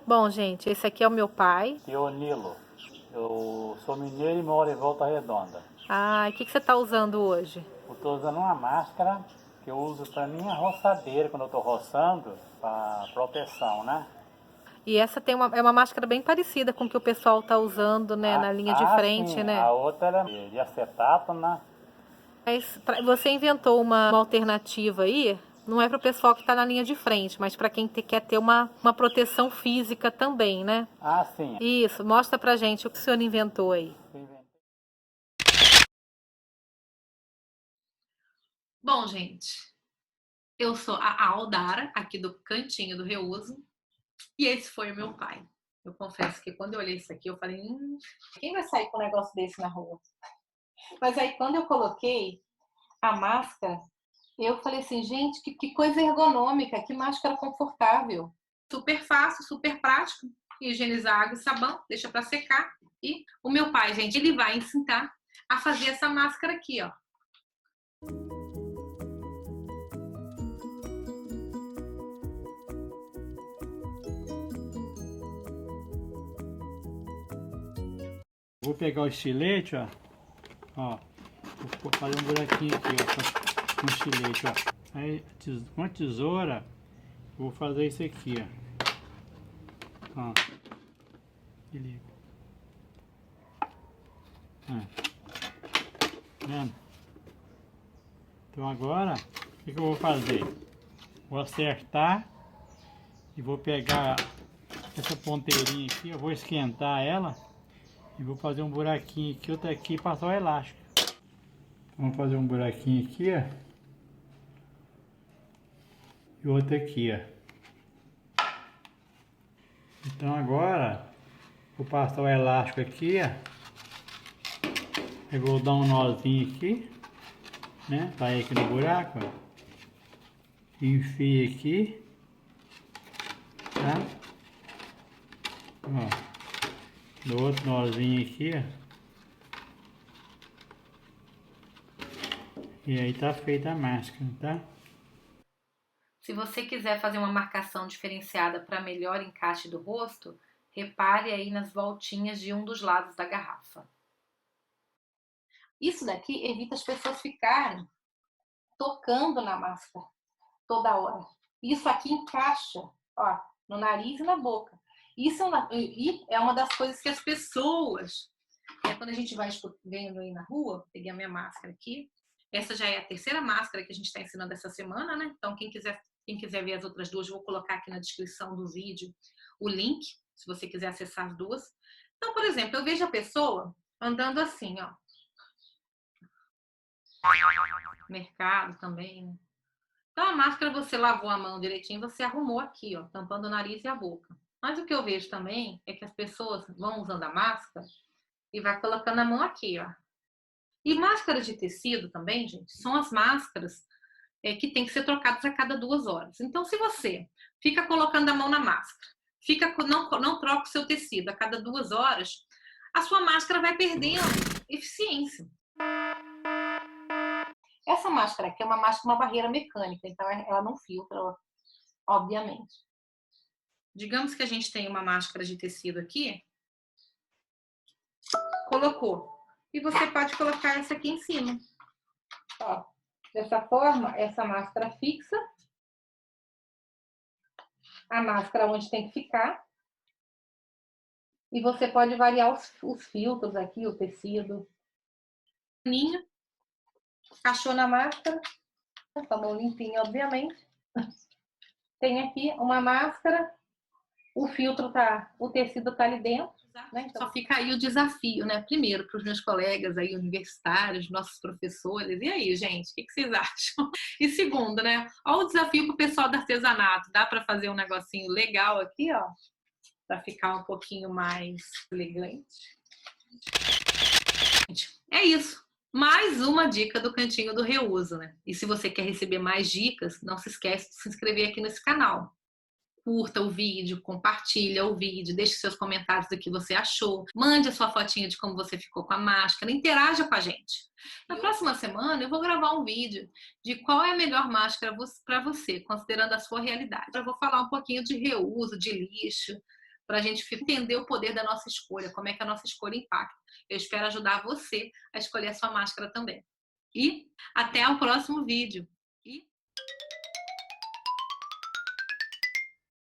Bom, gente, esse aqui é o meu pai. Eu, Nilo, eu sou mineiro e moro em Volta Redonda. Ah, e o que você está usando hoje? Eu estou usando uma máscara que eu uso para minha roçadeira quando eu estou roçando, para proteção, né? E essa é uma máscara bem parecida com o que o pessoal está usando, né, na linha de frente, Sim, né? a outra era de acetato, né? Mas você inventou uma alternativa aí, não é para o pessoal que está na linha de frente, mas para quem quer ter uma proteção física também, né? Sim. Isso, mostra pra gente o que o senhor inventou aí. Bom, gente, eu sou a Aldara, aqui do Cantinho do Reuso, e esse foi o meu pai. Eu confesso que quando eu olhei isso aqui, eu falei, quem vai sair com um negócio desse na rua? Mas aí quando eu coloquei a máscara, eu falei assim, gente, que coisa ergonômica, que máscara confortável. Super fácil, super prático. Higienizar água e sabão, deixa para secar. E o meu pai, gente, ele vai ensinar a fazer essa máscara aqui, ó. Vou pegar o estilete, ó. Vou fazer um buraquinho aqui, ó, com o estilete, ó. Aí, com a tesoura, vou fazer isso aqui, ó. E ligo. Vendo? Então agora, o que eu vou fazer? Vou acertar e vou pegar essa ponteirinha aqui, eu vou esquentar ela e vou fazer um buraquinho aqui, outro aqui e passar o elástico. Vamos fazer um buraquinho aqui, ó. E outro aqui, ó. Então agora, vou passar o elástico aqui, ó. Eu vou dar um nozinho aqui, né? Tá aí aqui no buraco, ó. Enfia aqui, tá? Ó. Do outro nozinho aqui, ó. E aí tá feita a máscara, tá? Se você quiser fazer uma marcação diferenciada para melhor encaixe do rosto, repare aí nas voltinhas de um dos lados da garrafa. Isso daqui evita as pessoas ficarem tocando na máscara toda hora. Isso aqui encaixa, ó, no nariz e na boca. Isso é uma das coisas que as pessoas, quando a gente vai vendo aí na rua, peguei a minha máscara aqui. Essa já é a terceira máscara que a gente está ensinando essa semana, né? Então, quem quiser ver as outras duas, vou colocar aqui na descrição do vídeo o link, se você quiser acessar as duas. Então, por exemplo, eu vejo a pessoa andando assim, ó. Mercado também, né? Então, a máscara você lavou a mão direitinho, você arrumou aqui, ó, tampando o nariz e a boca. Mas o que eu vejo também é que as pessoas vão usando a máscara e vai colocando a mão aqui, ó. E máscaras de tecido também, gente, são as máscaras que tem que ser trocadas a cada 2 horas. Então, se você fica colocando a mão na máscara, não troca o seu tecido a cada 2 horas, a sua máscara vai perdendo eficiência. Essa máscara aqui é uma máscara, uma barreira mecânica, então ela não filtra, obviamente. Digamos que a gente tem uma máscara de tecido aqui, colocou, e você pode colocar essa aqui em cima. Ó, dessa forma, essa máscara fixa, a máscara onde tem que ficar, e você pode variar os filtros aqui, o tecido. Encaixou na máscara, com a mão limpinha, obviamente. Tem aqui uma máscara, o filtro tá, o tecido tá ali dentro, né? Então, só fica aí o desafio, né? Primeiro, para os meus colegas aí universitários, nossos professores. E aí, gente, o que vocês acham? E segundo, né? Olha o desafio para o pessoal do artesanato. Dá para fazer um negocinho legal aqui, ó, para ficar um pouquinho mais elegante. É isso. Mais uma dica do Cantinho do Reuso, né? E se você quer receber mais dicas, não se esquece de se inscrever aqui nesse canal. Curta o vídeo, compartilha o vídeo, deixe seus comentários do que você achou, mande a sua fotinha de como você ficou com a máscara, interaja com a gente. Na próxima semana eu vou gravar um vídeo de qual é a melhor máscara para você, considerando a sua realidade. Eu vou falar um pouquinho de reuso, de lixo, para a gente entender o poder da nossa escolha, como é que a nossa escolha impacta. Eu espero ajudar você a escolher a sua máscara também. E até o próximo vídeo.